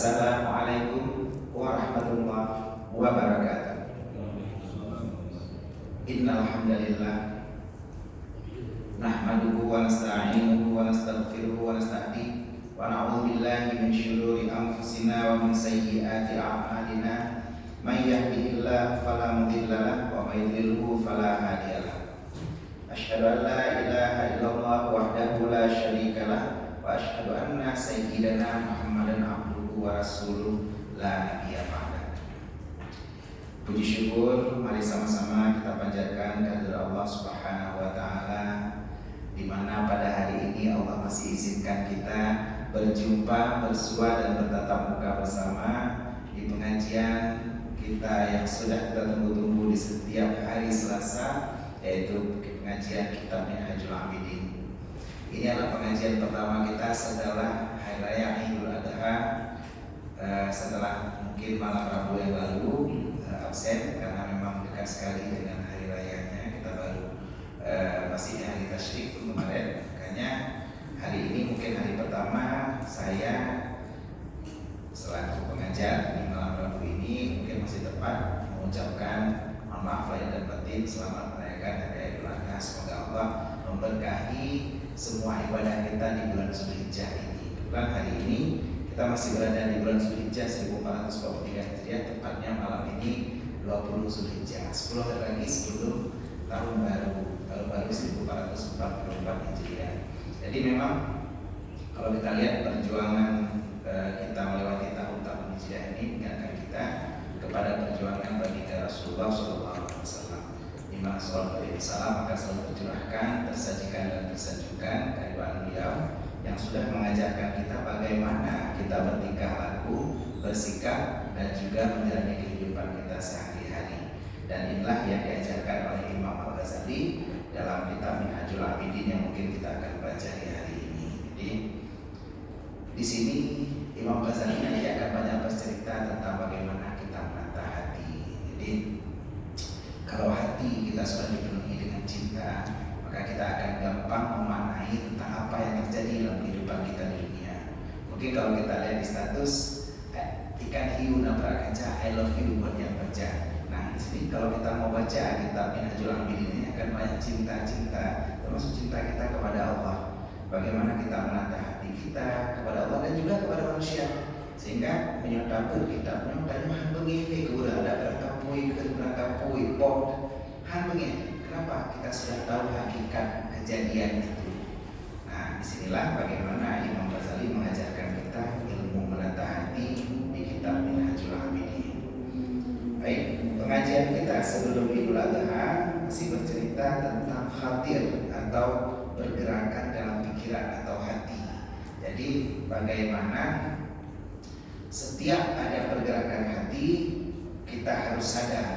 Assalamualaikum warahmatullahi wabarakatuh. Innal hamdalillah nahmaduhu wa nasta'inuhu wa nastaghfiruhu wa nastahdihi wa na'udzu billahi min syururi anfusina wa min sayyiati a'malina. May yahdihillahu fala mudilla lahu wa may yudlilhu fala hadiya lahu. Asyhadu an la ilaha illallah wahdahu la syarika lahu wa asyhadu anna sayyidana Muhammadan abduhu wa rasuluh la nabiyya ba'da. Puji syukur mari sama-sama kita panjatkan kehadirat Allah Subhanahu wa taala, di mana pada hari ini Allah masih izinkan kita berjumpa, bersua dan bertatap muka bersama di pengajian kita yang sudah kita tunggu-tunggu di setiap hari Selasa, yaitu pengajian kitab Minhajul Abidin. Ini adalah pengajian pertama kita setelah Hari Raya Idul Adha, setelah mungkin malam Rabu yang lalu absen karena memang dekat sekali dengan hari rayanya. Kita baru masih hari tasyrik kemarin, makanya hari ini mungkin hari pertama saya selaku pengajar di malam Rabu ini mungkin masih tepat mengucapkan mohon maaf lahir dan batin, selamat merayakan Hari Raya Idul Adha. Semoga Allah memberkahi semua ibadah kita di bulan Zulhijjah ini. Kebetulan hari ini kita masih berada di bulan Zulhijjah 1443 Hijriah, tepatnya malam ini 20 Zulhijjah, 10 hari lagi sebelum tahun baru 1444 Hijriah. Jadi memang kalau kita lihat perjuangan kita melewati tahun-tahun Hijriah ini mengingatkan kita kepada perjuangan baginda Rasulullah SAW, di mana sallallahu alaihi wasallam maka selalu tercurahkan, tersajikan dan tersajukan kehidupan beliau yang sudah mengajarkan kita bagaimana kita bertingkah laku, bersikap dan juga menjalani kehidupan kita sehari-hari. Dan inilah yang diajarkan oleh Imam Al-Ghazali dalam kitab Minhajul Abidin yang mungkin kita akan baca di hari ini. Jadi di sini Imam Ghazali nanti akan banyak bercerita tentang bagaimana kita menata hati. Jadi kalau hati kita sudah dipenuhi dengan cinta, maka kita akan gampang memaknai tentang apa yang terjadi dalam kehidupan kita di dunia. Mungkin kalau kita lihat di status ikan hiu nabrak kaca, I love you buat yang baca. Nah di sini kalau kita mau baca kitab Minhajul Abidin ini akan banyak cinta-cinta, termasuk cinta kita kepada Allah. Bagaimana kita menata hati kita kepada Allah dan juga kepada manusia, sehingga menyodapkan kitabnya dan mengenai kemudian ada berkapui pot hanbengnya. Kenapa? Kita sudah tahu hakikat kejadian itu. Nah disinilah bagaimana Imam Ghazali mengajarkan kita ilmu menata hati di kitab Minhajul Abidin. Baik, pengajian kita sebelum Idul Adha masih bercerita tentang khatir atau pergerakan dalam pikiran atau hati. Jadi bagaimana setiap ada pergerakan hati kita harus sadar.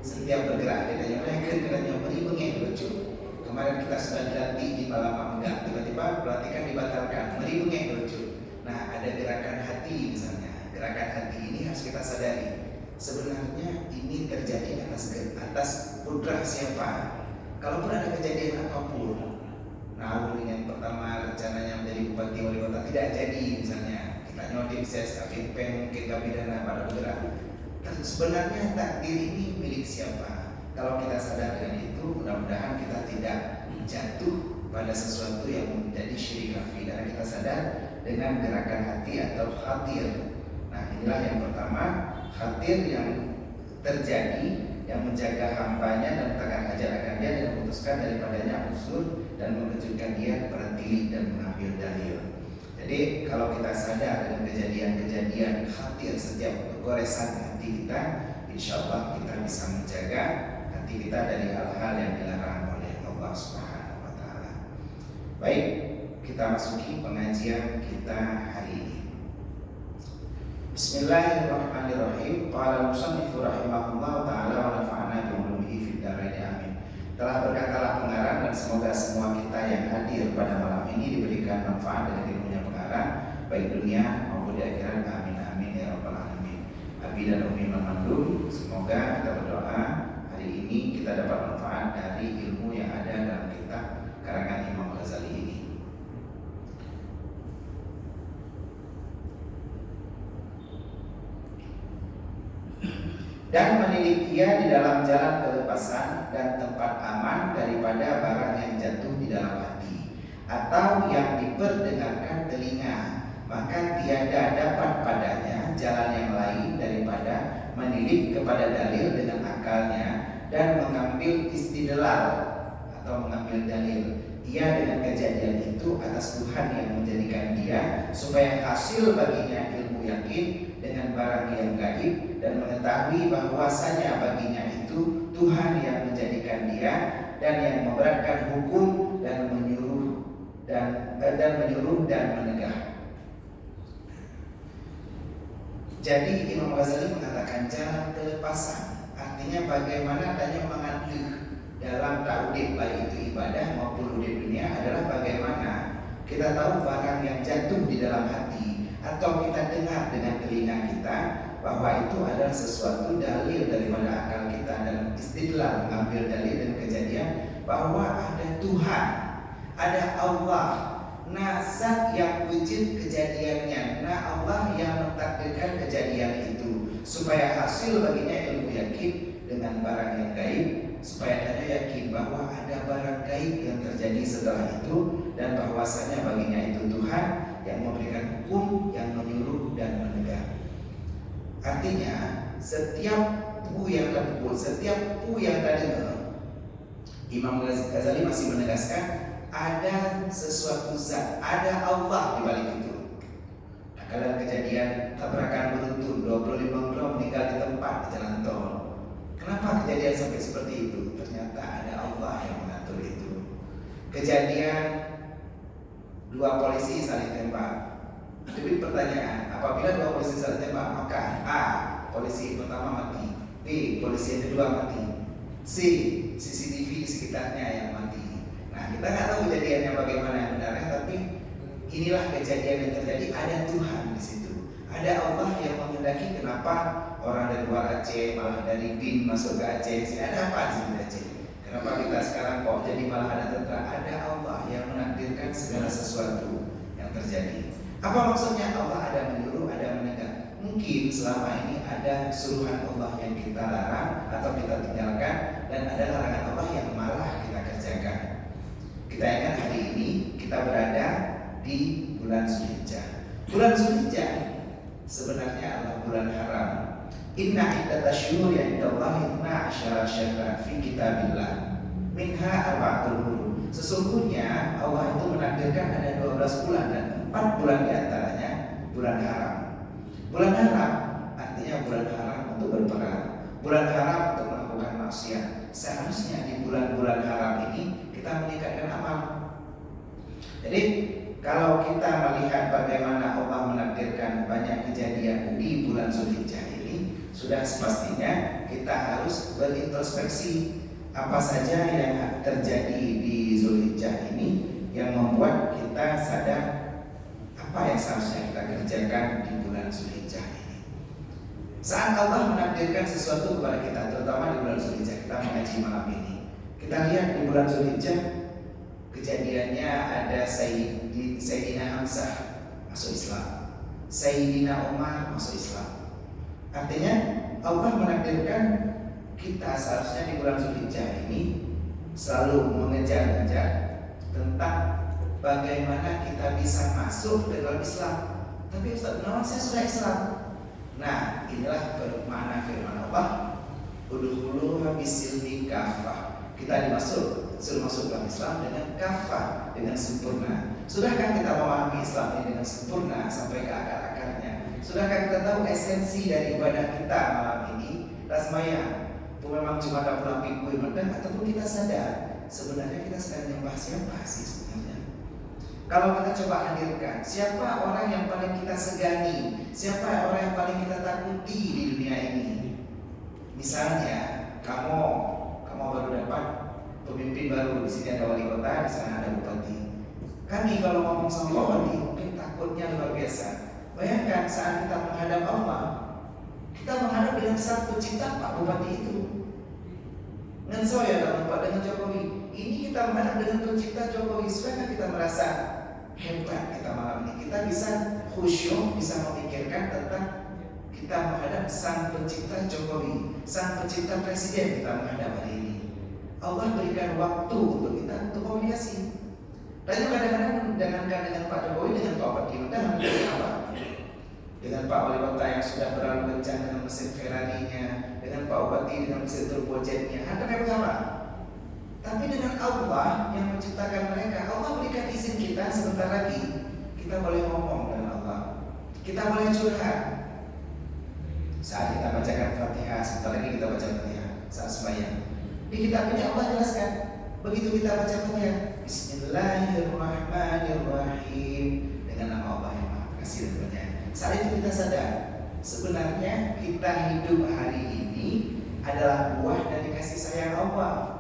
Setiap bergerak kita yang beri bengeng lucu. Kemarin kita sudah dilatih di malam enggak, tiba-tiba pelatihan dibatalkan, beri bengeng lucu. Nah ada gerakan hati misalnya. Gerakan hati ini harus kita sadari. Sebenarnya ini terjadi atas putra siapa? Kalaupun ada kejadian apapun, nah yang pertama rencananya menjadi bupati wali kota tidak jadi misalnya, kita nyodip ses, kapiten, mungkin kapidana pada bergerak. Sebenarnya takdir ini milik siapa? Kalau kita sadar dengan itu, mudah-mudahan kita tidak jatuh pada sesuatu yang menjadi syirik kafir, karena kita sadar dengan gerakan hati atau khatir. Nah inilah yang pertama, khatir yang terjadi, yang menjaga hambanya dan meletakkan hajat akan dia dan memutuskan daripadanya usul dan mengejutkan dia kepada diri dan mengambil dalil. Jadi kalau kita sadar dengan kejadian-kejadian khatir setiap goresan hati kita, insya Allah kita bisa menjaga hati kita dari hal-hal yang dilarang oleh Allah Subhanahu wa taala. Baik, kita masuki pengajian kita hari ini. Bismillahirrahmanirrahim. Qala al-musannifu rahimahullah ta'ala wa nafa'ana bi'ulumihi fid dharain amin. Telah berkatalah pengarang dan semoga semua kita yang hadir pada malam ini diberikan manfaat dari ilmunya pengarang, baik dunia maupun di akhirat. Amin amin ya rabbal alamin. Abi dan Umi Mamandun, semoga kita berdoa hari ini kita dapat manfaat dari ilmu yang ada dalam kitab karangan Imam Ghazali ini. dan mendidik ia di dalam jalan kelepasan dan tempat aman daripada barang yang jatuh di dalam hati atau yang diperdengarkan telinga, maka tiada dapat padanya jalan yang lain daripada mendidik kepada dalil dengan akalnya dan mengambil istidlal atau mengambil dalil ia dengan kejadian itu atas Tuhan yang menjadikan dia supaya hasil baginya ilmu yakin dengan barang yang gaib dan mengetahui bahwasanya baginya itu Tuhan yang menjadikan dia dan yang memberatkan hukum dan menyuruh dan menegah. Jadi Imam Ghazali mengatakan jalan kelepasan artinya bagaimana adanya mengadil dalam ta'udib baik itu ibadah maupun udib dunia adalah bagaimana kita tahu barang yang jatuh di dalam hati atau kita dengar dengan telinga kita bahwa itu adalah sesuatu dalil daripada akal kita dan istidlal mengambil dalil dan kejadian bahwa ada Tuhan, ada Allah. Nah, zat yang wujud kejadiannya, nah Allah yang mentakdirkan kejadian itu supaya hasil baginya ilmu yakin dengan barang yang gaib, supaya ada yakin bahwa ada barang gaib yang terjadi setelah itu dan bahwasanya baginya itu Tuhan yang memberikan hukum, yang menyuruh dan menegak. Artinya setiap pu yang terpukul, setiap pu yang terdengar, Imam Ghazali masih menegaskan ada sesuatu zat, ada Allah di balik itu. Nah, kalau kejadian tabrakan beruntun 25 orang meninggal di tempat di jalan tol, kenapa kejadian sampai seperti itu? Ternyata ada Allah yang mengatur itu. Kejadian 2 polisi saling tembak. Jadi pertanyaan, apabila 2 polisi saling tembak, maka A, polisi pertama mati, B, polisi yang kedua mati, C, CCTV di sekitarnya yang mati. Nah, kita nggak tahu kejadiannya bagaimana yang benarnya, tapi inilah kejadian yang terjadi. Ada Tuhan di situ, ada Allah yang menghendaki. Kenapa orang dari luar Aceh malah dari BIN masuk ke Aceh? Ada apa di sini Aceh? Kenapa kita sekarang kok jadi malah ada tentara? Ada Allah yang menakdirkan segala sesuatu yang terjadi. Apa maksudnya Allah ada menyuruh, ada menegak? Mungkin selama ini ada suruhan Allah yang kita larang atau kita tinggalkan, dan ada larangan Allah yang malah kita kerjakan. Kita ingat hari ini kita berada di bulan Zulhijjah. Bulan Zulhijjah sebenarnya adalah bulan haram. Inna iddatasyhuri 'indallahi 12 syahran fi kitabillah minha arba'atul hurum. Sesungguhnya Allah itu menakdirkan ada 12 bulan dan 4 bulan diantaranya bulan haram. Bulan haram artinya bulan haram untuk berperang, bulan haram untuk melakukan maksiat. Seharusnya di bulan-bulan haram ini kita meningkatkan amal. Jadi kalau kita melihat bagaimana Allah menakdirkan banyak kejadian di bulan Zulhijjah ini, sudah sepastinya kita harus berintrospeksi apa saja yang terjadi di Zulhijjah ini yang membuat kita sadar apa yang seharusnya kita kerjakan di bulan Zulhijjah ini. Saat Allah menakdirkan sesuatu kepada kita, terutama di bulan Zulhijjah, kita mengaji malam ini, kita lihat di bulan Zulhijjah kejadiannya ada Sayyidina Hamzah masuk Islam, Sayyidina Umar masuk Islam. Artinya Allah menakdirkan kita seharusnya di bulan Zulhijjah ini selalu mengejar-ngejar tentang bagaimana kita bisa masuk ke dalam Islam. Tapi Ustaz, saya sudah Islam. Nah, inilah makna firman Allah, udkhuluha bisilmi kafah. Kita suruh masuk dalam Islam dengan kafah, dengan sempurna. Sudahkah kita memahami Islam ini dengan sempurna sampai ke akar-akarnya? Sudahkah kita tahu esensi dari ibadah kita malam ini? Tasmayah itu memang cuma ada pulang minggu ibadah, ataupun kita sadar sebenarnya kita sedang nyembah siapa sih sebenarnya? Kalau kita coba hadirkan, siapa orang yang paling kita segani? Siapa orang yang paling kita takuti di dunia ini? Misalnya, kamu baru dapat pemimpin baru, di sini ada wali kota, di sana ada bupati. Kami kalau ngomong sama wali mungkin takutnya luar biasa. Bayangkan saat kita menghadap Allah, kita menghadap dengan satu cipta Pak Bupati itu. Dengan saya dalam Pak dengan Jokowi. Ini kita menghadap dengan pencipta Jokowi. Supaya kita merasa hebat kita malam ini. Kita bisa khusyuk, bisa memikirkan tentang kita menghadap Sang Pencipta Jokowi, Sang Pencipta Presiden kita menghadap hari ini. Allah berikan waktu untuk kita untuk komunikasi. Dan kadang-kadang jangankan dengan Pak Jokowi, dengan Pak Bupati udah apa? Dengan Pak Wali Kota yang sudah berlalu kencang dengan mesin Ferrari-nya, dengan Pak Bupati dengan mesin turbojetnya, ada memang apa? Tapi dengan Allah yang menciptakan mereka, Allah berikan izin kita sebentar lagi kita boleh ngomong dengan Allah, kita boleh curhat. Saat kita bacakan Fatihah, sebentar lagi kita baca Fatihah saat sembahyang. Di kitabnya Allah jelaskan, begitu kita baca Fatihah, Bismillahirrahmanirrahim, dengan nama Allah yang Maha Pengasih dan Penyayang. Saat itu kita sadar, sebenarnya kita hidup hari ini adalah buah dari kasih sayang Allah.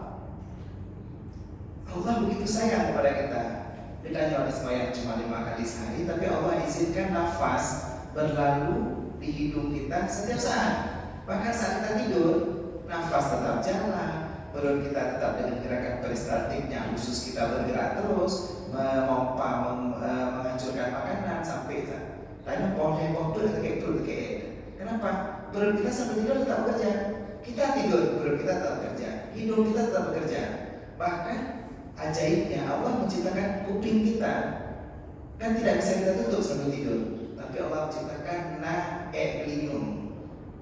Allah begitu sayang kepada kita. Ditanya oleh sembahyang cuma 5 kali sehari, tapi Allah izinkan nafas berlalu di hidung kita setiap saat. Bahkan saat kita tidur, nafas tetap jalan, perut kita tetap dengan gerakan peristaltiknya, usus kita bergerak terus, memompa, menghancurkan makanan sampai tanya pohon kayak kenapa? Perut kita sampai tidur tetap bekerja. Kita tidur, perut kita tetap bekerja, hidung kita tetap bekerja. Bahkan ajaibnya Allah menciptakan kuping kita, kan tidak bisa kita tutup sambil tidur, tapi Allah menciptakan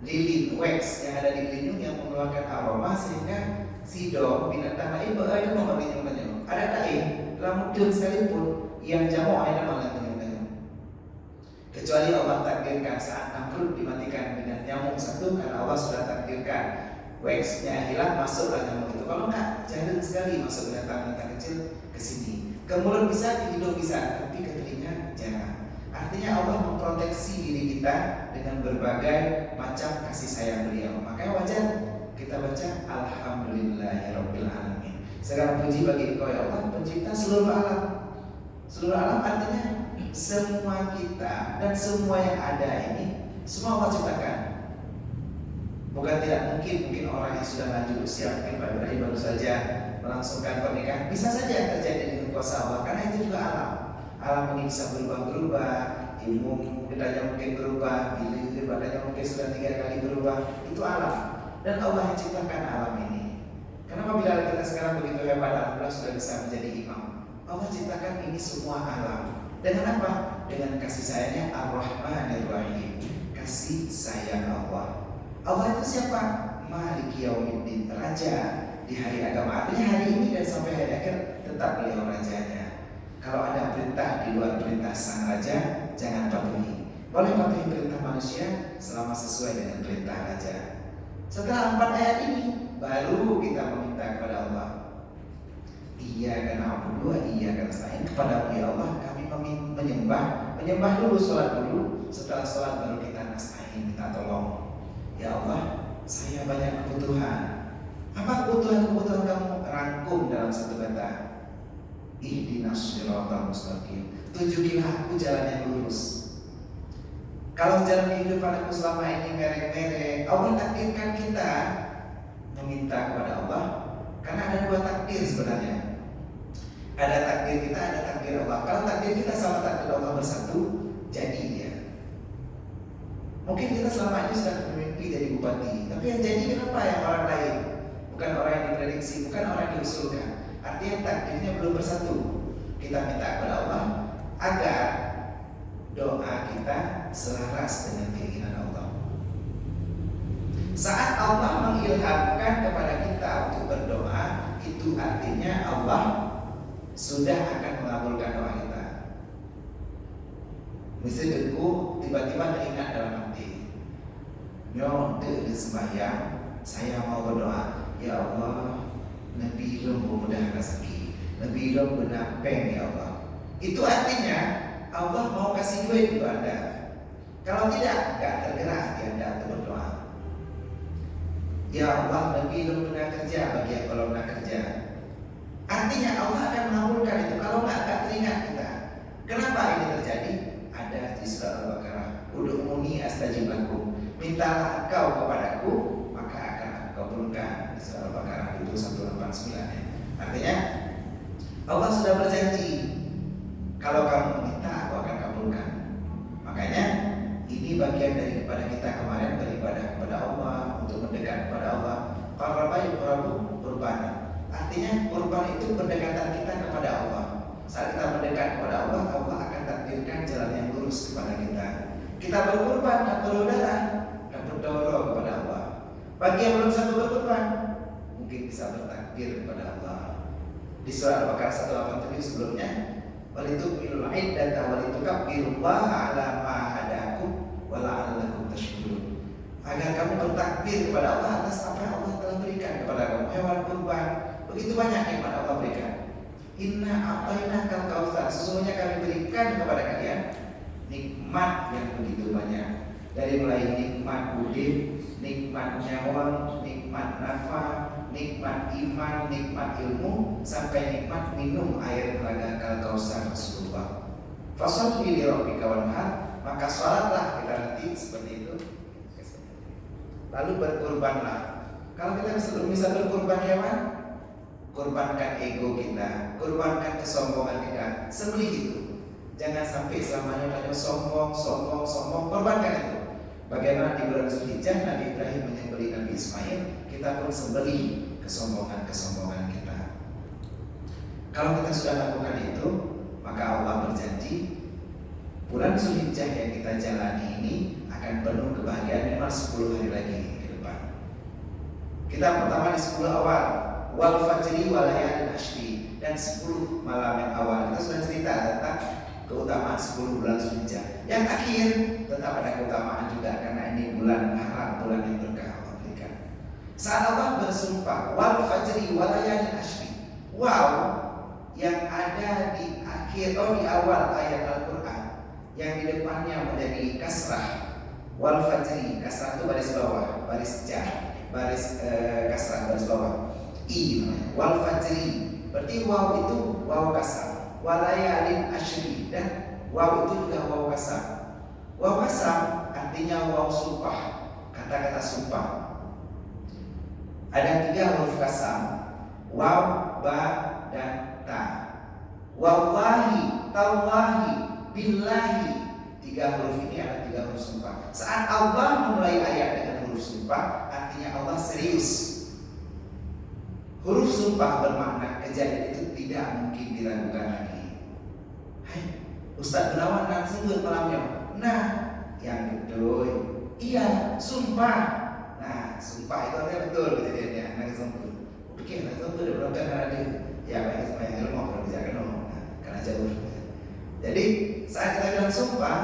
lilin wax yang ada di lilin yang mengeluarkan aroma sehingga sidong binatang lain berada membangun. Ada kain lamudun sekalipun yang jamu ada malah menyumbang. Kecuali Allah takdirkan saat amrut dimatikan dengan nyamuk satu, karena Allah sudah takdirkan waxnya hilang, masuklah nyamuk itu. Kalau enggak, jarang sekali masuk binatang-binatang kecil ke sini. Ke mulut bisa, ke hidung bisa, tapi ke telinga jarang. Artinya Allah memproteksi diri kita dengan berbagai macam kasih sayang Beliau. Makanya wajar kita baca Alhamdulillahirabbil alamin. Segala puji bagi Engkau ya Allah, pencipta seluruh alam. Seluruh alam artinya semua kita dan semua yang ada ini semua Allah ciptakan. Bukan tidak mungkin orang yang sudah lanjut usia, mungkin Pak Ibrahim baru saja melangsungkan pernikahan, bisa saja terjadi dengan kuasa Allah, karena itu juga alam. Alam ini bisa berubah-berubah, ilmu bedanya mungkin berubah, bilik badannya mungkin sudah 3 kali berubah, itu alam. Dan Allah yang ciptakan alam ini. Kenapa bila kita sekarang begitu hebat, alhamdulillah sudah bisa menjadi imam? Allah ciptakan ini semua alam. Dengan apa? Dengan kasih sayangnya Ar-Rahmanir-Rahim, kasih sayang Allah. Allah itu siapa? Maliki Yaumiddin, Raja di hari agama. Artinya hari ini dan sampai hari akhir tetap Beliau rajanya. Kalau ada perintah di luar perintah sang raja, jangan patuhi. Boleh patuhi perintah manusia selama sesuai dengan perintah raja. Setelah 4 ayat ini, baru kita meminta kepada Allah. Iyyaka na'budu wa iyyaka nasta'in. Kepada ya Allah kami menyembah dulu, sholat dulu. Setelah sholat baru kita nasta'in, minta tolong. Ya Allah, saya banyak kebutuhan. Apa kebutuhan kamu? Rangkum dalam satu kata. Ihdinas shiratal mustaqim. Tunjukilah aku jalan yang lurus. Kalau jalan kehidupan aku selama ini merek-merek, Allah takdirkan kita meminta kepada Allah. Karena ada 2 takdir sebenarnya. Ada takdir kita, ada takdir Allah. Kalau takdir kita sama takdir Allah bersatu, jadi dia. Mungkin kita selama ini sudah bermimpi jadi bupati, tapi yang jadi kenapa yang orang lain? Bukan orang yang diprediksi, bukan orang yang diusulkan. Artinya takdirnya belum bersatu. Kita minta kepada Allah agar doa kita selaras dengan keinginan Allah. Saat Allah mengilhamkan kepada kita untuk berdoa, itu artinya Allah sudah akan mengabulkan doa kita. Misalnya tiba-tiba teringat dalam hati, di sembahyang saya mau berdoa, ya Allah, Nabi belum memudahkan rezeki, Nabi belum benar pen ya Allah. Itu artinya Allah mau kasih duit untuk Anda. Kalau tidak, gak tergerak hati Anda untuk berdoa. Ya Allah, Nabi belum benar kerja bagi yang belum benar kerja. Artinya Allah akan mengabulkan itu. Kalau gak teringat kita. Kenapa ini terjadi? Ada di surah Al-Baqarah. Ud'uni astajib lakum. Mintalah engkau kepadaku, maka akan aku kabulkan. Di surah Al-Baqarah itu 189 ya. Artinya Allah sudah berjanji, kalau kamu meminta, aku akan kabulkan. Makanya ini bagian daripada kita kemarin beribadah itu pendekatan kita kepada Allah. Saat kita mendekat kepada Allah, Allah akan takdirkan jalan yang lurus kepada kita. Kita berkorban, dapat darah, dapat dorong kepada Allah. Bagi yang belum satu berkorban, mungkin bisa bertakbir kepada Allah. Di surah Al-Baqarah 187 sebelumnya, walitukmilul iddata walitukabbirullaha ala ma hadakum wa la'allakum tashkurun. Agar kamu bertakbir kepada Allah atas apa yang Allah telah berikan kepada kamu. Hewan kurban, begitu banyak nikmat Allah berikan. Inna a'tainakal kautsar, sesungguhnya kami berikan kepada kalian nikmat yang begitu banyak. Dari mulai nikmat udin, nikmat nyawa, nikmat nafas, nikmat iman, nikmat ilmu, sampai nikmat minum air telaga Al-Kautsar Rasulullah. Fasholli li rabbika wanhar, maka salatlah, kita nanti seperti itu. Lalu berkurbanlah. Kalau kita bisa berkurban hewan, kurbankan ego kita, kurbankan kesombongan kita, sembelih itu. Jangan sampai selamanya hanya sombong, korbankan itu. Bagaimana di bulan Zulhijjah Nabi Ibrahim menyembelih Nabi Ismail, kita pun sembelih kesombongan kita. Kalau kita sudah lakukan itu, maka Allah berjanji bulan Zulhijjah yang kita jalani ini akan penuh kebahagiaan memang 10 hari lagi ke depan. Kita pertama di 10 awal, wal fajri wal layalin ashri, dan 10 malam yang awal. Kita sudah cerita tentang keutamaan 10 bulan Zulhijjah. Yang akhir tetap ada keutamaan juga karena ini bulan haram, bulan yang berkah Allah berikan. Saat Allah bersumpah wal fajri wal layalin ashri, wow, yang ada di akhir di awal ayat Al-Quran, yang di depannya menjadi kasrah. Wal fajri, kasrah itu baris bawah, baris jar, baris kasrah baris bawah. I namanya. Wal fajri, berarti waw itu waw kasrah. Walayalin ashri, dan waw itu juga waw kasam. Waw kasam artinya waw sumpah, kata-kata sumpah. Ada 3 huruf kasam, waw, ba, dan ta. Wallahi, tallahi, billahi. 3 huruf ini ada 3 huruf sumpah. Saat Allah memulai ayat dengan huruf sumpah, artinya Allah serius. Huruf sumpah bermakna kejadian itu tidak mungkin diragukan lagi. Hai, Ustaz Gunawan nak sebut malamnya. Nah, yang betul, iya, sumpah. Nah, sumpah itu artinya betul kejadiannya. Nah, sumpah. Oke, nah sumpah udah berapa karena dia, ya baik semuanya ilmu kalau bisa kan, karena jauh. Jadi saat kita bilang sumpah,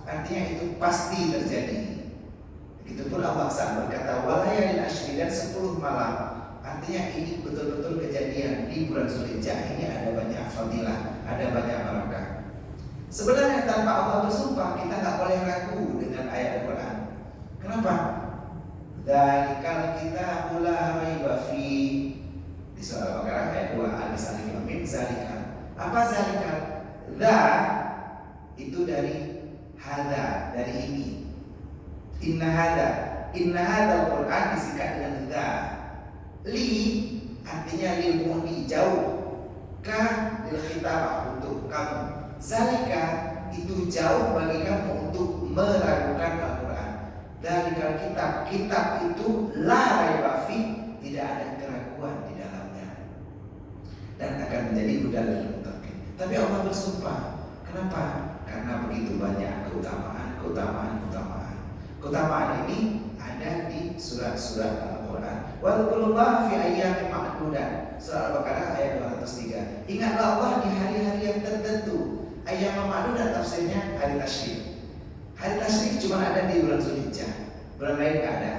artinya itu pasti terjadi. Begitupun Allah saat berkata walayalin ashri, dan 10 malam. Artinya ini betul-betul kejadian di bulan Zulhijjah ini ada banyak fadilah, ada banyak barakah. Sebenarnya tanpa Allah bersumpah kita nggak boleh ragu dengan ayat Al-Quran. Kenapa? Dzalikal kitabul la raiba fi, di surah Al-Baqarah ayat 2, alif lam mim, zalikal. Apa zalikal? Dza itu dari hada, dari ini. Inna hada Al-Quran disingkat dengan dza. Li artinya lil mu'ni, jauh. Ka lil khitabah, untuk kamu. Zalika itu jauh bagi kamu untuk meragukan Al-Quran. Zalikal kitab itu la raiba fi, tidak ada keraguan di dalamnya, dan akan menjadi hudal lil muttaqin. Tapi Allah bersumpah. Kenapa? Karena begitu banyak keutamaan ini ada di surat-surat Al-Quran. Wadhkurullaha fi ayyamin ma'dudat, surah Al-Baqarah ayat 203. Ingatlah Allah di hari-hari yang tertentu. Ayyam ma'dudat tafsirnya hari tasyrik. Hari tasyrik cuma ada di bulan Zulhijjah, bulan lain nggak ada.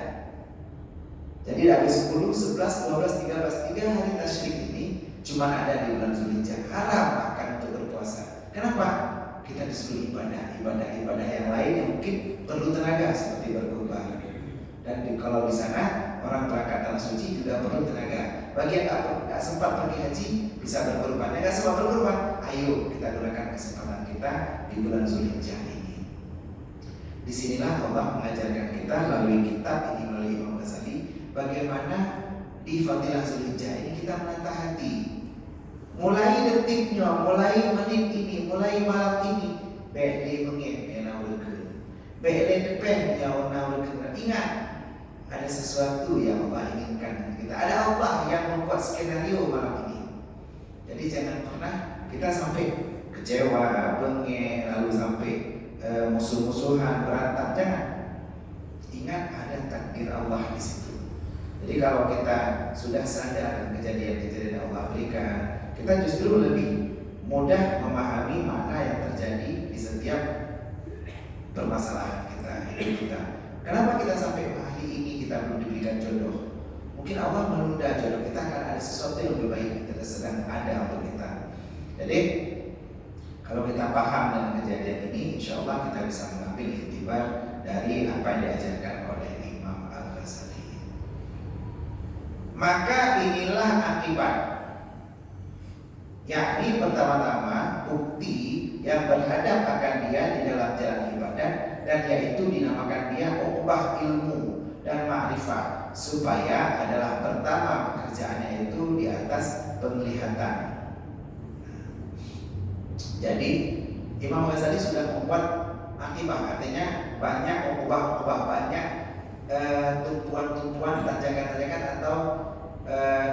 Jadi dari 10, 11, 12, 13, 3 hari tasyrik ini cuma ada di bulan Zulhijjah. Haram akan untuk berpuasa. Kenapa? Kita disuruh ibadah yang lain yang mungkin perlu tenaga seperti berkurban. Dan kalau di sana orang berangkat tanah suci juga perlu tenaga. Bagi yang nggak sempat pergi haji bisa berkurban. Yang nggak sempat berkurban, ayo kita gunakan kesempatan kita di bulan Zulhijjah ini. Disinilah Allah mengajarkan kita melalui kitab ini, melalui Imam Ghazali, bagaimana di Fadilah Zulhijjah ini kita menata hati. Mulai detiknya, mulai menit ini, mulai malam ini, beli mengin nawurkeun, beli depen nyawa nawurkeun. Ingat, ada sesuatu yang Allah inginkan kita. Ada Allah yang membuat skenario malam ini. Jadi jangan pernah kita sampai kecewa, bengek, lalu sampai musuh-musuhan, berantem. Jangan. Ingat ada takdir Allah di situ. Jadi kalau kita sudah sadar dengan kejadian-kejadian yang Allah berikan, kita justru lebih mudah memahami makna yang terjadi di setiap permasalahan kita, hidup kita. Kenapa kita sampai hari ini kita belum diberikan jodoh? Mungkin Allah menunda jodoh kita karena ada sesuatu yang lebih baik yang sedang ada untuk kita. Jadi kalau kita paham dengan kejadian ini, insya Allah kita bisa mengambil iktibar dari apa yang diajarkan oleh Imam Al-Ghazali. Maka inilah akibat, yakni pertama-tama bukti yang berhadap akan dia di dalam jalan ibadah, dan yaitu dinamakan dia uqbah ilmu dan ma'rifat, supaya adalah pertama pekerjaannya itu di atas penglihatan. Jadi Imam Ghazali sudah membuat akibat, artinya banyak uqbah-uqbah, banyak tumpuan-tumpuan, tanjakan-tanjakan atau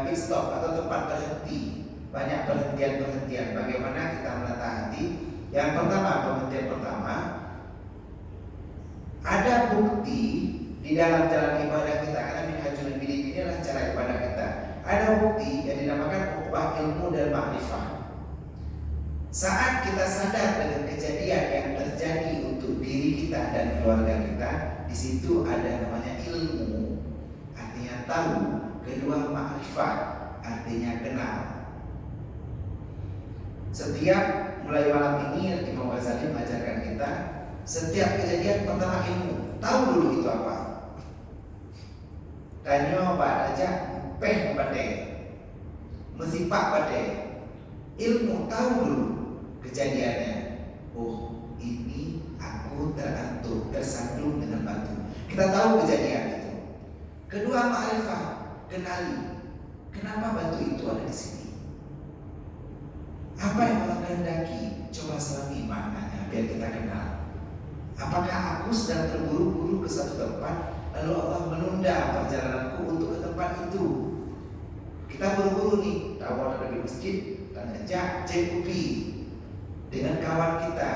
pit stop atau tempat berhenti, banyak perhentian-perhentian. Bagaimana kita menata hati? Yang pertama, penghentian pertama, ada bukti di dalam jalan ibadah kita, karena minhajul bidin ini adalah cara ibadah kita. Ada bukti yang dinamakan uqbah ilmu dan ma'rifah. Saat kita sadar dengan kejadian yang terjadi untuk diri kita dan keluarga kita, di situ ada namanya ilmu, artinya tahu. Kedua, ma'rifah, artinya kenal. Setiap mulai malam ini Imam Ghazali mengajarkan kita, setiap kejadian pertama ilmu, tahu dulu itu apa. Tanyo Pak Raja peh pada mesti Pak pada ilmu, tahu dulu kejadiannya. Oh, ini aku tersandung dengan batu. Kita tahu kejadian itu. Kedua, ma'rifah, kenali. Kenapa batu itu ada di sini? Apa yang Allah kehendaki? Coba selami maknanya biar kita kenal. Apakah aku sedang terburu-buru ke satu tempat, lalu Allah menunda perjalananku untuk ke tempat itu? Kita buru-buru nih, tahu ada di masjid dan ajak JUP dengan kawan kita.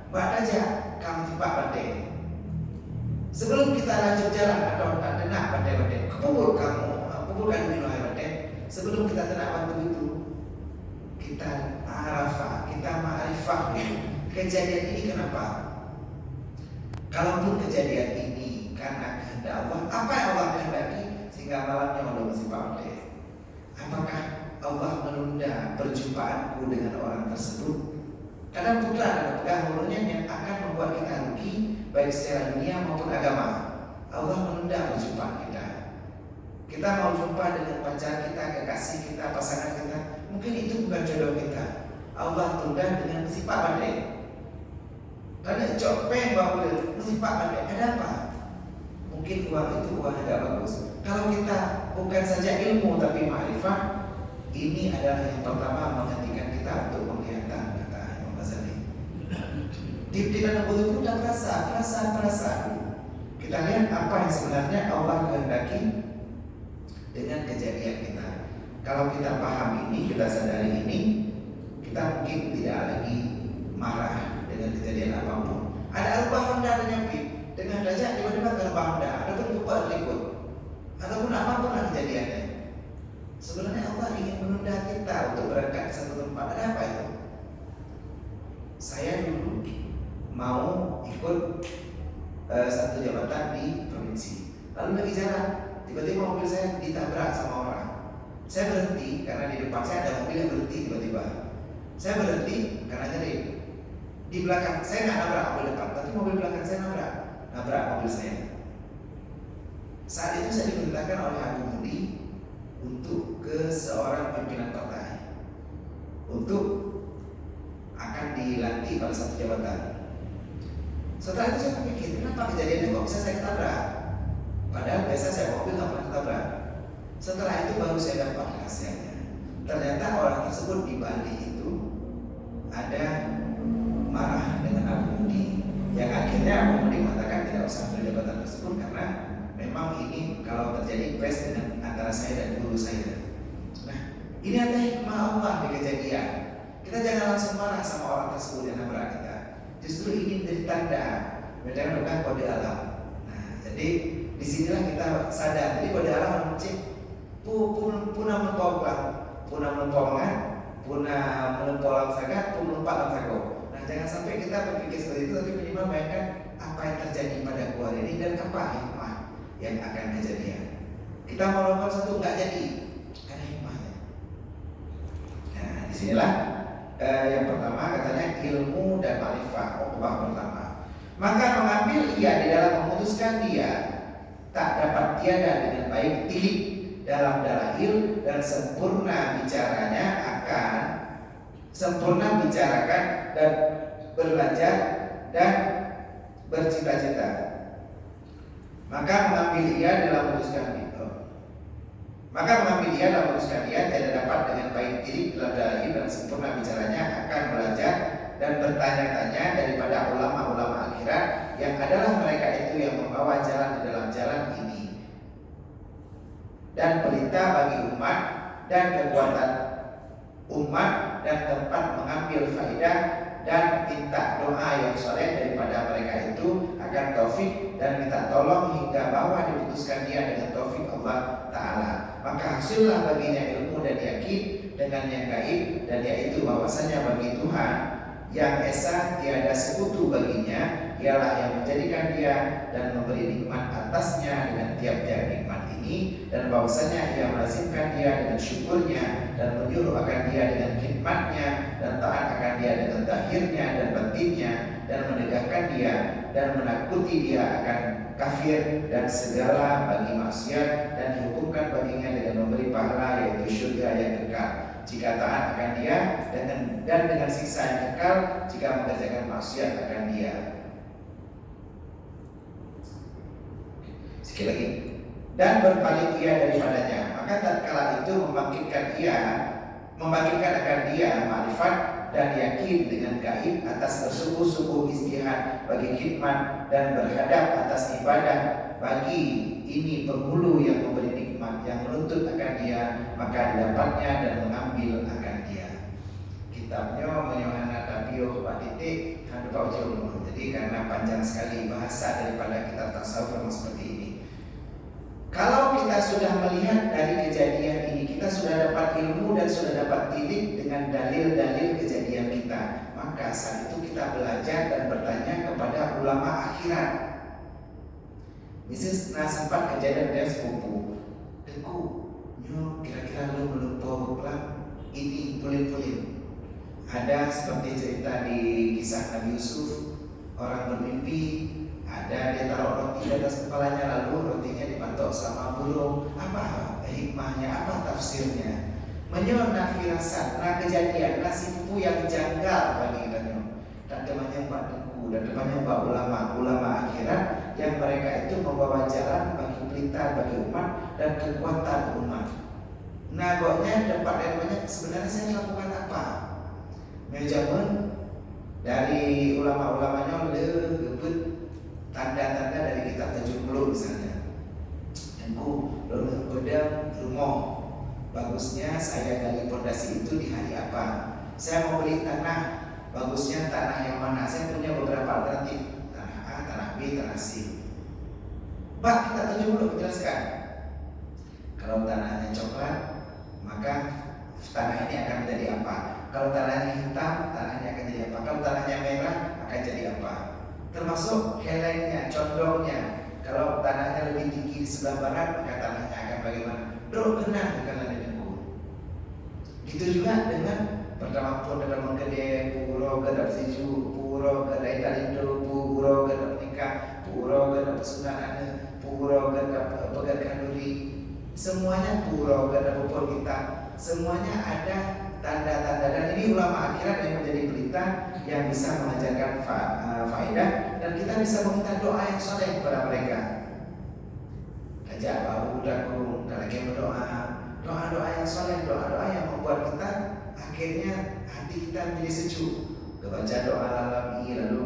Mbak aja kamu tiba badai. Sebelum kita lanjut jalan atau tak kena badai-badai, pukul minum air badai. Sebelum kita kena waktu itu, kita arafah, kita ma'rifah dulu. Kejadian ini kenapa? Kalaupun kejadian ini karena kehendak Allah, apa yang Allah kehendaki sehingga malamnya Allah mesti badai? Apakah Allah menunda perjumpaanku dengan orang tersebut? Kadang putra ada pengaruhnya yang akan membuat kita rugi baik secara dunia maupun agama. Allah menunda perjumpaan kita. Kita mau jumpa dengan pacar kita, kekasih kita, pasangan kita, mungkin itu bukan jodoh kita. Allah tunda dengan musibah badai. Karena copeng bawa musibah badai. Ada apa? Mungkin uang itu uang tidak bagus. Kalau kita bukan saja ilmu tapi ma'rifah, ini adalah yang pertama menghentikan kita untuk penglihatan, kata Imam Ghazali. Di dalam itu udah perasaan. Kita lihat apa yang sebenarnya Allah kehendaki dengan kejadian kita. Kalau kita paham ini, kita sadari ini, kita mungkin tidak lagi marah dengan kejadian apapun. Ada albah Honda ada nyampe dengan raja tiba-tiba ke albah Honda, ada terlupa berikut, ataupun apapun lah kejadiannya. Sebenarnya Allah ingin menunda kita untuk berangkat ke satu tempat. Ada apa itu? Saya dulu mau ikut satu jabatan di provinsi, lalu lagi jalan, tiba-tiba mobil saya ditabrak sama orang. Saya berhenti karena di depan saya ada mobil yang berhenti tiba-tiba. Saya berhenti karena jadi di belakang saya nggak nabrak mobil depan, tapi mobil belakang saya nabrak mobil saya. Saat itu saya diperintahkan oleh Abu Mudi untuk ke seorang pimpinan partai untuk akan dilantik pada satu jabatan. Setelah itu saya berpikir, kenapa kejadiannya kok bisa saya ketabrak? Padahal biasa saya mobil nggak pernah ketabrak. Setelah itu baru saya dapat rahasianya. Ternyata orang tersebut di Bali itu ada marah dengan Abu Mudi, yang akhirnya Abu Mudi mengatakan tidak usah ambil jabatan tersebut karena memang ini kalau terjadi clash dengan antara saya dan guru saya. Nah, Ini ada hikmah Allah di kejadian. Kita jangan langsung marah sama orang tersebut yang nabrak kita. Justru ini menjadi tanda menunjukkan kode alam. Nah, jadi disinilah kita sadar. Jadi kode alam mencik punah mentolang, punah mentolangan, punah mentolang sagat, punah empat sago. Nah, jangan sampai kita berpikir seperti itu, tapi minimal bayangkan apa yang terjadi pada keluarga ini dan apa hikmah yang akan kejadian. Kita mau lakukan satu nggak jadi, ada hikmahnya. Nah, disinilah yang pertama katanya ilmu dan ma'rifah, ukhuwah pertama. Maka mengambil ia di dalam memutuskan dia tak dapat tiada dengan baik tilik dalam dalil dan sempurna bicaranya akan sempurna bicarakan dan belajar dan bercita-cita. Maka mengambil ia dalam memutuskan dia tidak dapat dengan baik tilik dalam dalil dan sempurna bicaranya akan belajar dan bertanya-tanya daripada ulama-ulama akhirat yang adalah mereka itu yang membawa jalan di dalam jalan ini dan pelita bagi umat dan kekuatan umat dan tempat mengambil faedah dan minta doa yang soleh daripada mereka itu akan taufik dan minta tolong hingga bahwa diputuskan dia dengan taufik Allah Ta'ala. Maka hasillah baginya ilmu dan yakin dengan yang gaib, dan yaitu bahwasanya bagi Tuhan yang esa tiada sekutu baginya, ialah yang menjadikan dia dan memberi nikmat atasnya dengan tiap-tiap nikmat ini, dan bahwasanya ia melazimkan dia dengan syukurnya dan menyuruh akan dia dengan khidmatnya dan taat akan dia dengan zahirnya dan batinnya, dan menegakkan dia dan menakuti dia akan kafir dan segala bagi maksiat, dan dihukumkan baginya dengan memberi pahala yaitu syurga yang kekal jika taat akan dia, dan dengan siksa yang kekal jika mengerjakan maksiat akan dia. Sekali lagi, dan berpaling ia daripadanya, maka tatkala itu membangkitkan akan dia ma'rifat dan yakin dengan gaib atas bersungguh-sungguh istihad bagi khidmat dan berhadap atas ibadah bagi ini penghulu yang memberi nikmat yang menuntut akan dia, maka didapatnya dan mengambil akan dia. Kitabnya Yohana Tabio Pak Titik Handu Pak Ujian. Jadi karena panjang sekali bahasa daripada kitab tasawuf yang seperti ini. Kalau kita sudah melihat dari kejadian ini, kita sudah dapat ilmu dan sudah dapat tilik dengan dalil-dalil kejadian kita, maka saat itu kita belajar dan bertanya kepada ulama akhirat. Misalnya sempat kejadian dia sepupu, deku, nyo kira-kira lu belum tahu pelan ini pulim-pulim. Ada seperti cerita di kisah Nabi Yusuf, orang bermimpi. Ada dia taruh roti di atas kepalanya, lalu rotinya dipatok sama burung. Apa hikmahnya? Apa tafsirnya? Menyona firasat. Nah kejadian nasi pupu yang janggal bagi kita. Dan temannya Mbak Dengku dan temannya Mbak ulama akhirat yang mereka itu membawa jalan bagi pelita bagi umat dan kekuatan umat. Nah goknya tempat yang sebenarnya saya lakukan apa? Mejamun dari ulama-ulamanya lebut tanda-tanda dari kitab 70 misalnya. Aku pedang rumah. Bagusnya saya gali pondasi itu di hari apa? Saya mau beli tanah. Bagusnya tanah yang mana? Saya punya beberapa alternatif. Tanah A, tanah B, tanah C. Pak, kita 70 menjelaskan. Kalau tanahnya coklat, maka tanah ini akan menjadi apa? Kalau tanahnya hitam, tanahnya akan jadi apa? Kalau tanahnya merah, akan jadi apa? Termasuk helainya, condongnya. Kalau tanahnya lebih tinggi di sebelah barat, maka tanahnya akan bagaimana? Kenang bukan ada dengku. Gitu juga dengan pertama pun dalam gede, puro gedap siju, puro gedap talindo, puro gedap nikah, puro gedap pesunanan, puro gedap pegat kanduri. Semuanya puro gedap pupur kita. Semuanya ada tanda-tanda, dan ini ulama akhirat yang menjadi pelita yang bisa mengajarkan faedah, dan kita bisa meminta doa yang soleh kepada mereka. Ajak baru daku lagi berdoa, doa-doa yang soleh, doa-doa yang membuat kita akhirnya hati kita menjadi sejuk. Kebaca doa lalami lalu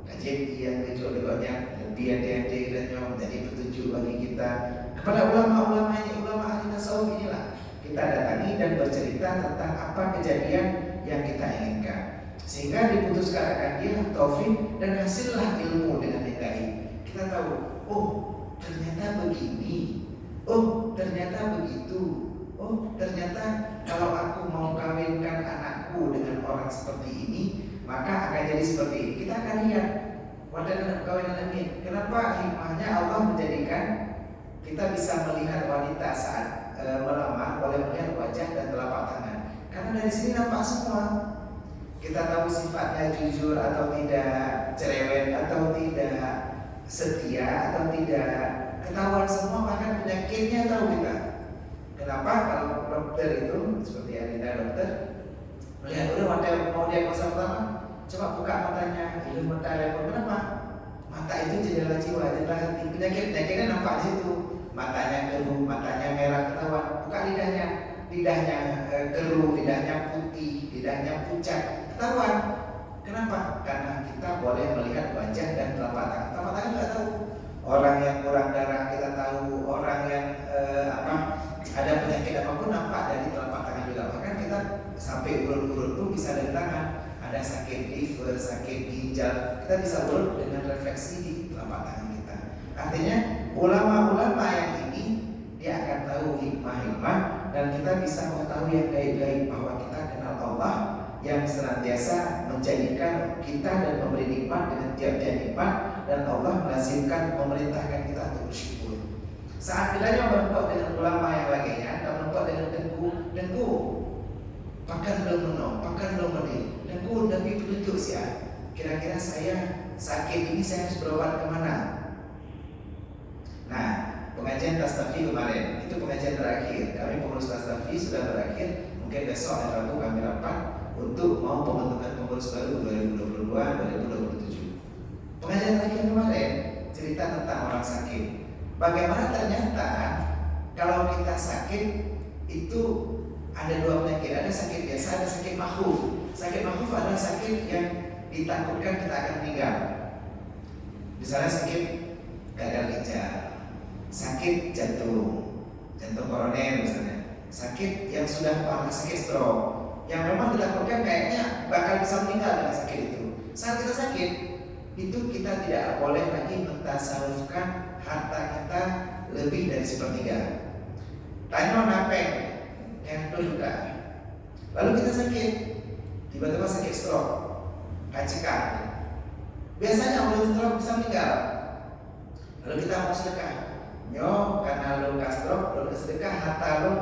kajian yang kecuali banyak lebih hati-hati dan menjadi petunjuk bagi kita kepada ulama-ulama ini, ulama ahli tasawuf inilah. kita datangi dan bercerita tentang apa kejadian yang kita inginkan, sehingga diputuskan akan dia taufik dan hasillah ilmu dengan yang gaib. Kita tahu, oh ternyata begini, oh ternyata begitu, oh ternyata kalau aku mau kawinkan anakku dengan orang seperti ini, maka akan jadi seperti ini. Kita akan lihat wadana perkawinan ini. Kenapa hikmahnya Allah menjadikan kita bisa melihat wanita saat melamar, boleh melihat wajah dan telapak tangan. Karena dari sini nampak semua. Kita tahu sifatnya jujur atau tidak, cerewet atau tidak, setia atau tidak, ketahuan semua, bahkan penyakitnya tahu kita. Kenapa? Kalau dokter itu seperti Adinda dokter melihat udah mau diagnosa pertama, coba buka matanya, hidung, mata, leher. Kenapa? Mata itu jendela jiwa, jendela hati. Penyakitnya nampak di situ. Matanya keruh, matanya merah ketahuan. Buka lidahnya, lidahnya keruh, lidahnya putih, lidahnya pucat, ketahuan. Kenapa? Karena kita boleh melihat wajah dan telapak tangan. Telapak tangan kita tahu. Orang yang kurang darah kita tahu, orang yang ada penyakit apapun nampak dari telapak tangan juga. Bahkan kita sampai urut-urut pun bisa dari tangan. Ada sakit liver, sakit ginjal, kita bisa urut dengan refleksi di telapak tangan kita. Artinya ulama-ulama yang ini dia akan tahu hikmah-hikmah, dan kita bisa mengetahui yang gaib-gaib, bahwa kita kenal Allah yang senantiasa menjadikan kita dan memberi nikmat dengan tiap-tiap nikmat, dan Allah melazimkan memerintahkan kita untuk bersyukur. Saat kita menonton dengan ulama yang lainnya, kita menonton dengan dengku, pakan belum menit, dengku tapi petunjuk sih ya. Kira-kira saya sakit ini saya harus berobat kemana? Nah, pengajian Tastafi kemarin itu pengajian terakhir. Kami pengurus Tastafi sudah berakhir. Mungkin besok hari Rabu kami rapat untuk mau pembentukan pengurus baru 2022-2027. Pengajian terakhir kemarin cerita tentang orang sakit. Bagaimana ternyata kalau kita sakit itu ada dua penyakit, ada sakit biasa, ada sakit makhuf. Sakit makhuf adalah sakit yang ditakutkan kita akan meninggal. Misalnya sakit gagal ginjal, sakit jantung koroner misalnya, sakit yang sudah parah, sakit stroke, yang memang ditakutkan kayaknya bakal bisa meninggal dengan sakit itu. Saat kita sakit, itu kita tidak boleh lagi mentasarufkan harta kita lebih dari sepertiga. Tanya napeng yang juga. Lalu kita sakit, tiba-tiba sakit stroke, HCK. Biasanya orang stroke bisa meninggal. Lalu kita mau sedekah, karena lo stroke, lo sedekah harta lo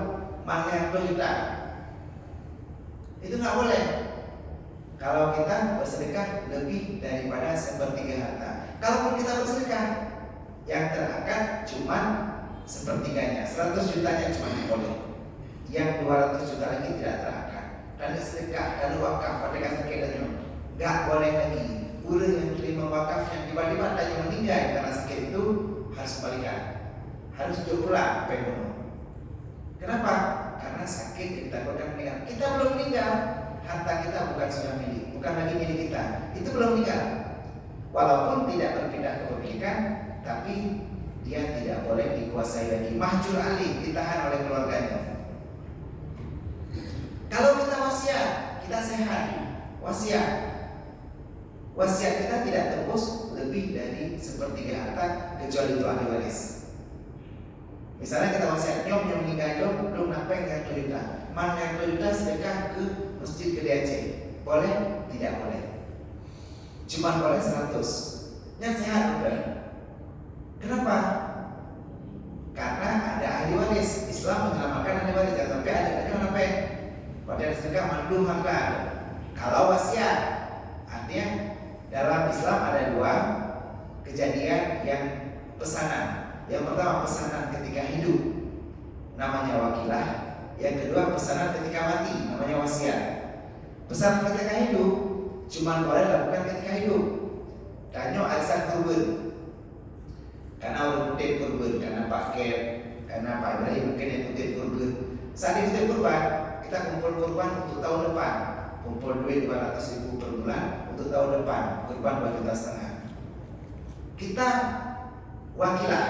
mana juga. Itu nggak boleh. Kalau kita bersedekah lebih daripada sepertiga harta. Kalaupun kita bersedekah, yang terangkat cuma sepertiganya, 100 jutanya cuma boleh. Yang 200 juta lagi tidak terangkat. Dan sedekah, dan wakaf, pada sakit dan nggak boleh lagi. Orang yang terima wakaf yang tiba-tiba tanya meninggal karena sakit itu harus kembalikan, harus jual pulang penuh. Kenapa? Karena sakit yang ditakutkan meninggal. Kita belum meninggal, harta kita bukan lagi milik kita. Itu belum meninggal. Walaupun tidak berpindah kepemilikan, tapi dia tidak boleh dikuasai lagi. Mahjur alih, ditahan oleh keluarganya. Kalau kita wasiat, kita sehat, wasiat kita tidak tembus lebih dari sepertiga harta, kecuali itu ahli waris. Misalnya kita wasiat nyom yang meninggal belum nampeng yang juta, mana yang juta sedekah ke masjid Gede Aceh, boleh? Tidak boleh. Cuma boleh 100. Yang sehat udah. Kenapa? Karena ada ahli waris. Islam menyelamatkan ahli waris. Jangan sampai ada nampeng. Pada sedekah mandum harta. Kalau wasiat, artinya dalam Islam ada dua kejadian yang pesanan. Yang pertama pesanan ketika hidup, namanya wakilah. Yang kedua pesanan ketika mati, namanya wasiat. Pesanan ketika hidup cuma boleh dilakukan ketika hidup. Tanya arisan kurban, karena orang kutip kurban, karena Pak Ker, karena Pak Ibrahim mungkin yang kutip kurban. Saat itu kurban, kita kumpul kurban untuk tahun depan, kumpul duit 200.000 per bulan untuk tahun depan, kurban 2,5 juta. Kita wakilah,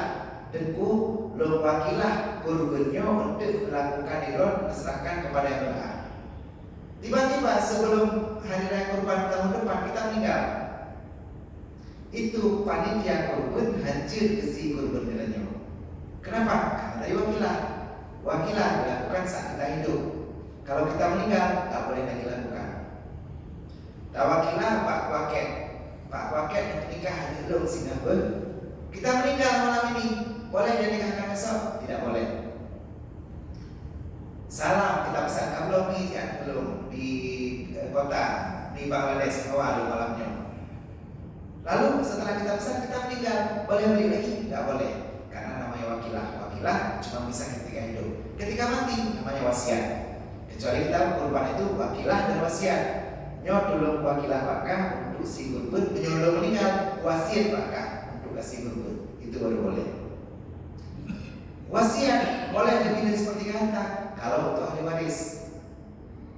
Dengku lo wakilah kurbannya untuk melakukan iron diserahkan kepada yang berhak. Tiba-tiba sebelum hari raya kurban tahun depan kita meninggal, itu panitia kurban hancur isi kurban nilainya. Kenapa? Karena dari wakilah dilakukan saat kita hidup. Kalau kita meninggal, tak boleh lagi lakukan. Tak wakilah Pak Waket menikah hadir dong Singapura. Kita meninggal malam ini, boleh dia nikahkan besok? Tidak boleh. Salam kita pesan belum nih ya, belum di kota di Bangladesh awal malamnya. Lalu setelah kita pesan kita meninggal, boleh beli lagi? Tidak boleh, karena namanya wakilah cuma bisa ketika hidup. Ketika mati namanya wasiat. Kecuali kita kurban itu wakilah dan wasiat. Nyo dulu wakilah bakah untuk si kurban, menyuruh meninggal wasiat bakah untuk kasih kurban. Itu baru boleh. Wasiat boleh dipilih seperti kata kalau untuk ahli waris.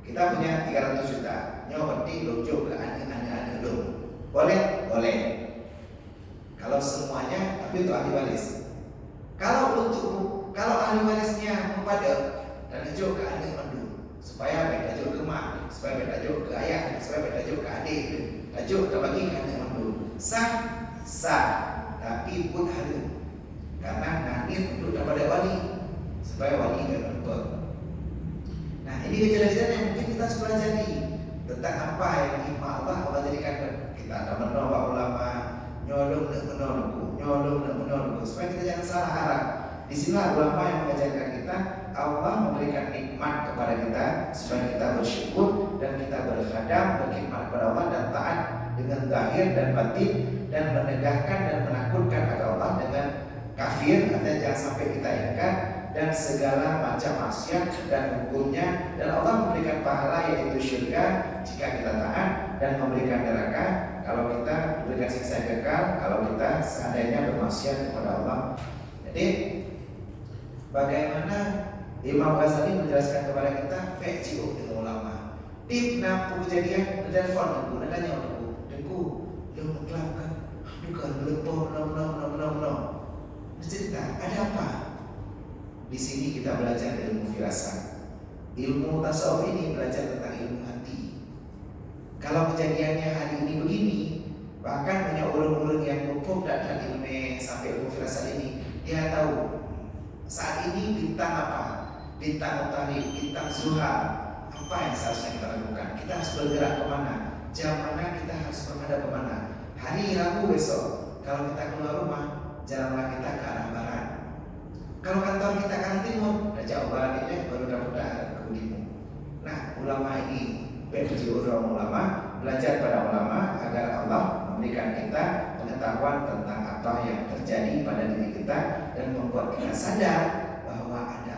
Kita punya 300 juta, nyo penting lucu ke anak-anak dulu. Boleh? Boleh. Kalau semuanya tapi untuk ahli waris. Kalau ahli warisnya mempadam dan lucu ke anak mandu, supaya beda jauh ke mak, supaya beda jauh ke ayah, supaya beda jauh ke adik, laju kita bagi ke anak mandu. Sah, tapi pun halu. Karena nanti untuk kepada wali, supaya wali tidak lupa. Nah, ini kejadian yang mungkin kita harus pelajari tentang apa yang hikmah Allah jadikan kita ada menolak ulama nyolong supaya kita jangan salah arah. Di sini ulama yang mengajarkan kita, Allah memberikan nikmat kepada kita supaya kita bersyukur dan kita berkhidmat berkhidmat kepada Allah dan taat dengan zahir dan batin dan menegakkan dan menakutkan kepada Allah dengan kafir, artinya jangan sampai kita ingkar dan segala macam maksiat dan hukumnya, dan Allah memberikan pahala yaitu syurga jika kita taat dan memberikan neraka kalau kita memberikan siksa kekal kalau kita seandainya bermaksiat kepada Allah. Jadi bagaimana Imam Ghazali menjelaskan kepada kita VCO dengan ulama. Tip nampu kejadian telepon aku, nadanya aku, yang mengklaimkan, bukan belum cerita ada apa? Di sini kita belajar ilmu firasat. Ilmu tasawuf ini belajar tentang ilmu hati. Kalau kejadiannya hari ini begini, bahkan punya ulun-ulun yang mumpuk dan ilmu sampai ilmu firasat ini, dia tahu saat ini bintang apa, bintang utari, bintang zuhal, apa yang seharusnya kita lakukan. Kita harus bergerak kemana, jam mana kita harus menghadap kemana. Hari Rabu besok, kalau kita keluar rumah, jalanlah kita ke arah barat. Kalau kantor kita ke arah timur, jauh barat ini baru dapat ke timur. Nah, ulama ini orang ulama belajar pada ulama agar Allah memberikan kita pengetahuan tentang apa yang terjadi pada diri kita dan membuat kita sadar bahwa ada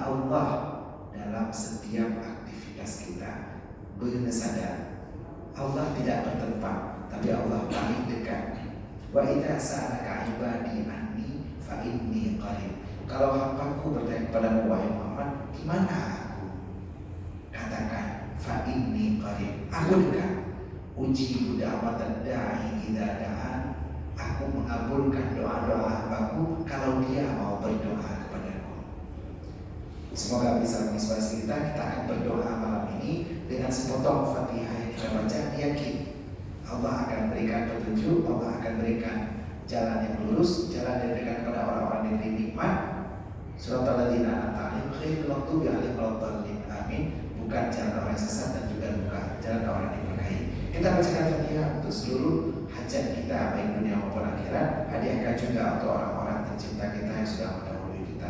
Allah dalam setiap aktivitas kita. Benar sadar Allah tidak bertempat, tapi Allah paling dekat. Wa idza sa'alaka ibadi anni fa inni qarib. Kalau hambaku bertanya kepadamu wahai Muhammad, di mana aku? Katakan fa inni qarib. Aku dekat. Uji da'watad da'i idza da'an. Aku mengabulkan doa-doa hambaku kalau dia mau berdoa kepadaku. Semoga bisa menginspirasi kita. Kita akan berdoa malam ini dengan sepotong Fatihah yang kita baca, yakin Allah akan berikan petunjuk, Allah akan berikan jalan yang lurus, jalan yang diberikan kepada orang-orang yang diberi nikmat. Suratul ladzina an'amta 'alaihim ghairil maghdubi 'alaihim waladdallin. Amin. Bukan jalan orang yang sesat dan juga bukan jalan orang yang diberkahi. Kita bacakan Fatihah untuk seluruh hajat kita baik dunia maupun akhirat. Hadiahkan juga untuk orang-orang tercinta kita yang sudah mendahului kita.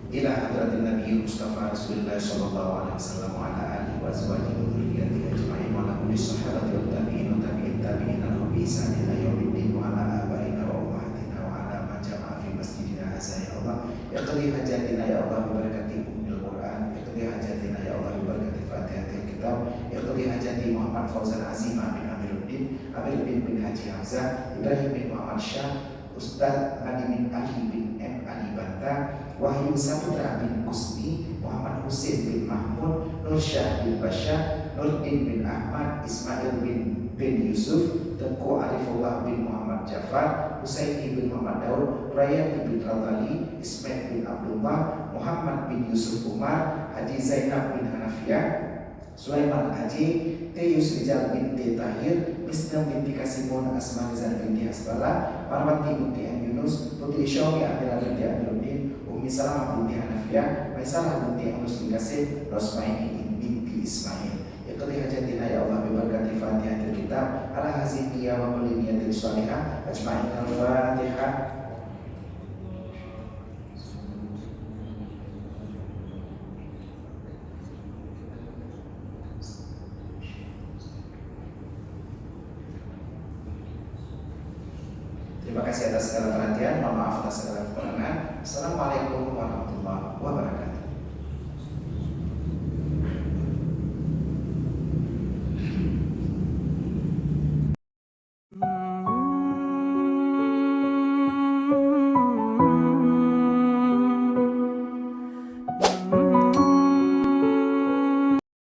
Ila hadratin Nabi Mustafa Rasulullah sallallahu alaihi wasallam wa ala alihi wa azwajihi wa dzurriyyatihi ajma'in wa ala kulli sahabati wa tabi'in wa tabi'in tabi'in lahum bi ihsan ila yaumiddin wa ala abaina wa ummahatina wa ala man jama'a fi masjidina hadza ya Allah. Yaqdi hajatina ya Allah bi barakati ummil Qur'an, yaqdi hajatina ya Allah bi barakati Fatihatil Kitab, yaqdi hajati Muhammad Fauzan Azim bin Amiruddin, Amir bin Haji Hamzah, Ibrahim bin Muhammad Syah, Ustaz Ali bin Ali bin M. Ali Banta, Wahyu Saputra bin Kusni, Muhammad Husin bin Mahmud, Nur Syah bin Basya, Nurdin bin Ahmad, Ismail bin bin Yusuf, Tengku Arifullah bin Muhammad Jafar, Husaini bin Muhammad Daud, Rayati bin Radali, Ismail bin Abdullah, Muhammad bin Yusuf Umar, Haji Zainab bin Hanafiyah, Sulaiman Haji, T. Yusrijal binti Tahir, Misna binti Kasimun, Asma Nizar binti Hasbala, Marwati binti An Yunus, Putri Syawi Amira binti Amiruddin, Umi Salamah binti Hanafiyah, Maisalah binti Anus bin Kasim, Rosmaini binti Ismail. Iqdi hajatina ya Allah biberkati Fatihatil Kitab ala haziniya wa kulli niyatin shalihah ajma'in al-Fatihah. Terima kasih atas segala perhatian, mohon maaf atas segala kekurangan. Assalamualaikum warahmatullahi wabarakatuh.